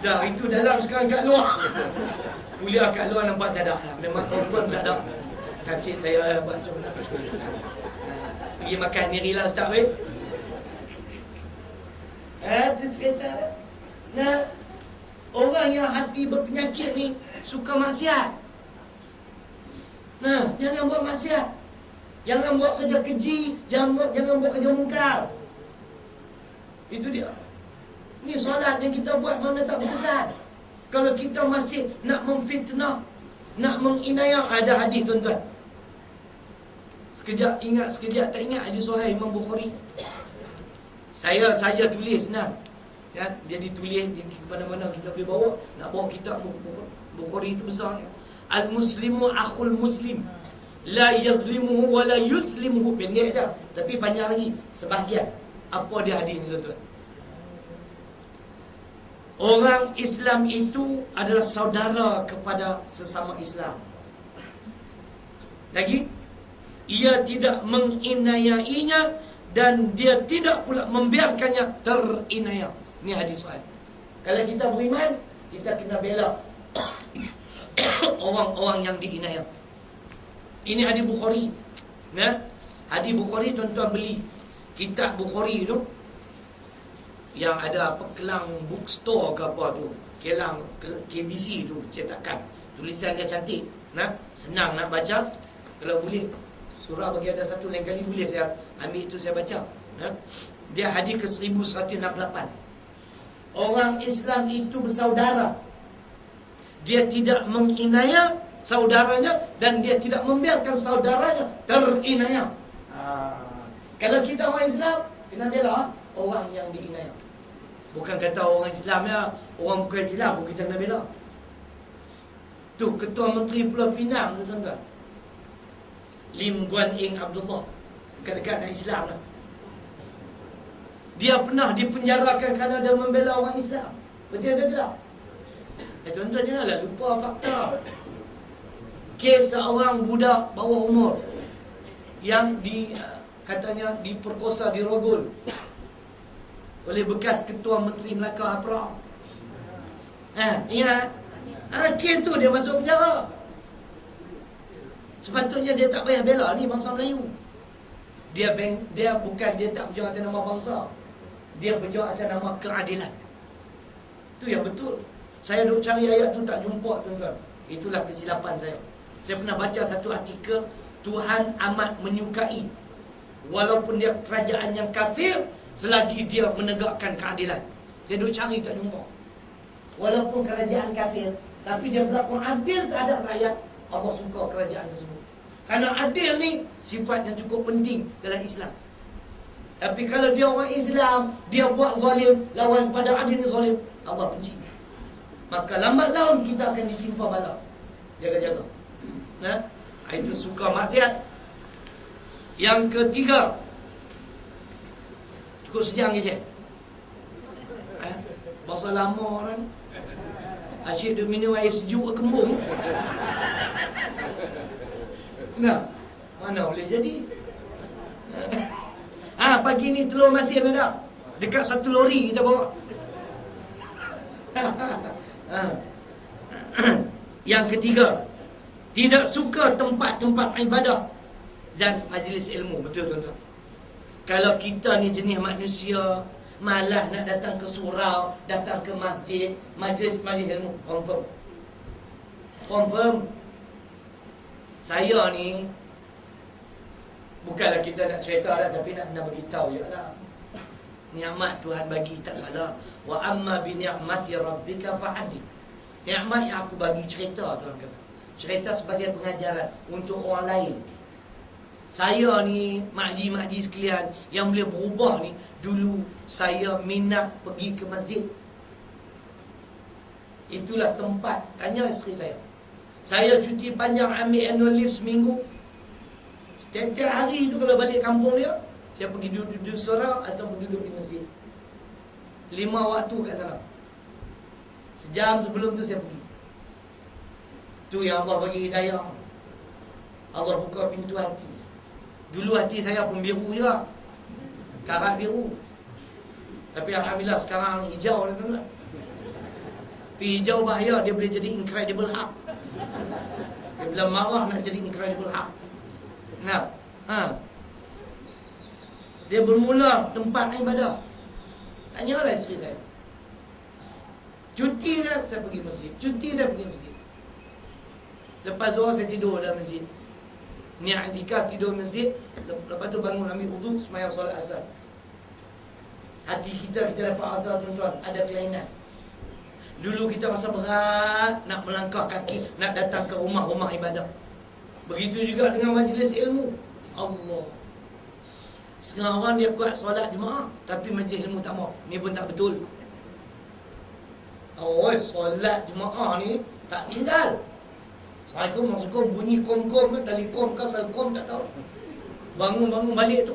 Dah itu dalam, sekarang kat luar. Kuliah kat luar nampak tak ada. Memang confirm tak ada. Nasib saya buat macam mana. Pergi makan sendiri lah Ustaz weh. Itu cerita dah. Nah, orang yang hati berpenyakit ni suka maksiat. Nah, jangan buat maksiat. Jangan buat kerja keji, jangan buat kerja mungkar. Itu dia. Ni solat yang kita buat mana tak berkesan. Kalau kita masih nak memfitnah, nak menginayah, ada hadis tuan-tuan. Sekejap ingat, sekejap tak ingat, hadis Sahih Imam Bukhari. Saya saja tulis senang. Ya, dia ditulis di mana-mana kita boleh bawa. Nak bawa kitab Bukhari itu besar. Al-Muslimu akhul Muslim, la yazlimuhu wa la yuslimuhu. Pendek je, tapi panjang lagi. Sebahagian. Apa dia hadis ni tuan-tuan? Orang Islam itu adalah saudara kepada sesama Islam. Lagi, ia tidak menginayainya dan dia tidak pula membiarkannya terinayah. Ini hadis sahih. Kalau kita beriman, kita kena bela orang-orang yang diinayah. Ini hadis Bukhari. Ya? Hadis Bukhari tuan-tuan beli kitab Bukhari tu, yang ada apa, Kelang Bookstore ke apa tu, Kelang KBC tu cetakan. Tulisan dia cantik, nah, senang nak baca. Kalau boleh surah bagi ada satu lain kali boleh saya ambil itu saya baca. Nah, dia hadis ke 1168. Orang Islam itu bersaudara. Dia tidak menginayah saudaranya dan dia tidak membiarkan saudaranya terinayah. Kalau kita orang Islam, kena bela orang yang diinayah. Bukan kata orang Islam ya, orang bukan Islam pun kita kena bela. Tu Ketua Menteri Pulau Pinang tu tuan-tuan, Lim Guan Eng Abdullah, dekat-dekat nak Islam lah. Dia pernah dipenjarakan kerana dia membela orang Islam. Betul ke tidak? Tuan-tuan janganlah lupa fakta. Kes seorang budak bawah umur yang katanya diperkosa, dirogol oleh bekas Ketua Menteri Melaka APRA. Ingat? Kes tu dia masuk penjara. Sepatutnya dia tak payah bela ni bangsa Melayu. Dia bukan, dia tak berjuang atas nama bangsa. Dia berjuang atas nama keadilan. Itu yang betul. Saya duk cari ayat tu tak jumpa tuan-tuan. Itulah kesilapan saya. Saya pernah baca satu artikel, Tuhan amat menyukai walaupun dia kerajaan yang kafir, selagi dia menegakkan keadilan. Saya duk cari tak jumpa. Walaupun kerajaan kafir, tapi dia berlaku adil terhadap rakyat, Allah suka kerajaan tersebut. Kerana adil ni sifat yang cukup penting dalam Islam. Tapi kalau dia orang Islam, dia buat zalim, lawan pada adil ni zalim, Allah benci. Maka lambat laun kita akan ditimpa bala. Jaga-jaga. Nah, itu suka maksiat. Yang ketiga, cukup sejam je. Bahasa lama orang asyik dia minum air sejuk ke kembung. Nah, mana boleh jadi? Pagi ni telur masih ada. Dekat satu lori kita bawa. Yang ketiga, tidak suka tempat-tempat ibadah dan majlis ilmu. Betul tuan-tuan? Kalau kita ni jenis manusia malas nak datang ke surau, datang ke masjid, majlis ilmu, confirm. Saya ni bukanlah kita nak cerita lah, tapi nak beritahu je lah. Nikmat Tuhan bagi tak salah. Wa amma bi ni'mati rabbika fahadith. Nikmat yang aku bagi cerita, Tuhan kata. Cerita sebagai pengajaran untuk orang lain. Saya ni, makji-makji sekalian yang boleh berubah ni, dulu saya minat pergi ke masjid. Itulah tempat, tanya isteri saya. Saya cuti panjang, ambil annual leave seminggu. Setiap hari tu kalau balik kampung dia, saya pergi duduk surau atau duduk di masjid. 5 waktu kat sana. Sejam sebelum tu saya pergi. Tu yang Allah bagi hidayah. Allah buka pintu hati. Dulu hati saya pun biru juga, karat biru. Tapi alhamdulillah sekarang hijau dah tuan. Hijau bahaya, dia boleh jadi Incredible Hulk. Dia bila marah nak jadi Incredible Hulk. Nah, dia bermula tempat ibadah. Tanyalah isteri saya. Cuti saya pergi masjid. Cuti saya pergi masjid. Lepas zuhur saya tidur dalam masjid. Niat iktikaf tidur masjid. Lepas tu bangun ambil wudu, sembahyang solat asar. Hati kita dapat rasa tuan-tuan, ada kelainan. Dulu kita rasa berat nak melangkah kaki, nak datang ke rumah-rumah ibadah. Begitu juga dengan majlis ilmu. Allah. Setengah orang dia kuat solat jemaah, tapi majlis ilmu tak mau. Ni pun tak betul. Oh, solat jemaah ni tak tinggal. Assalamualaikum, bunyi kom-kom, telekom ke selkom tak tahu. Bangun balik tu.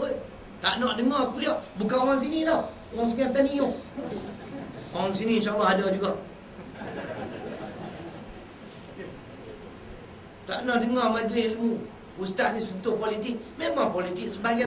Tak nak dengar kuliah. Bukan orang sini tau. Orang Sungai Petani tu. Orang sini insyaAllah ada juga. Tak nak dengar majlis ilmu. Ustaz ni sentuh politik. Memang politik sebagai